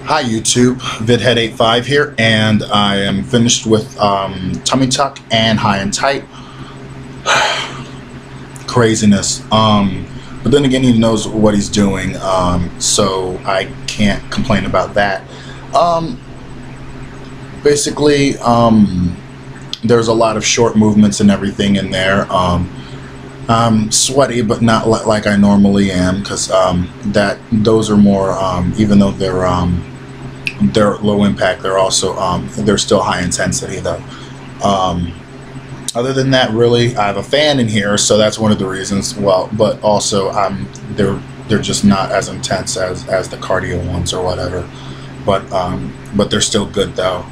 Hi YouTube, VidHead85 here, and I am finished with tummy tuck and high and tight. Craziness. But then again, he knows what he's doing, so I can't complain about that. Basically, there's a lot of short movements and everything in there. I'm sweaty, but not like I normally am, because those are more, even though they're low impact, they're also they're still high intensity though. Other than that, really, I have a fan in here, so that's one of the reasons. Well, but also they're just not as intense as the cardio ones or whatever. But they're still good though.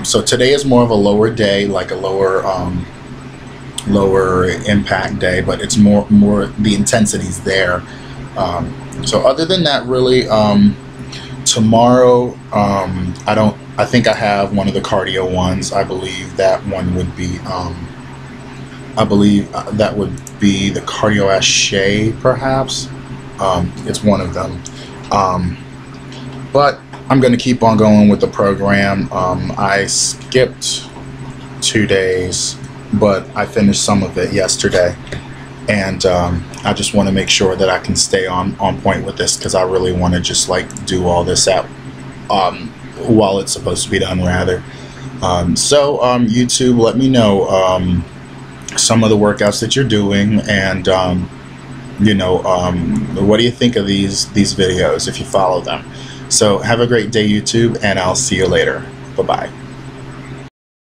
So today is more of a lower day, like a lower impact day, but it's more the intensity's there. So other than that, really, tomorrow, I think I have one of the cardio ones. I believe that one would be that would be the Cardio Ashe, perhaps. It's one of them. But I'm going to keep on going with the program. I skipped 2 days, but I finished some of it yesterday, and I just want to make sure that I can stay on point with this, because I really want to just like do all this out while it's supposed to be done, rather. So YouTube, let me know some of the workouts that you're doing, and you know, what do you think of these videos if you follow them. So have a great day, YouTube, and I'll see you later. Bye bye.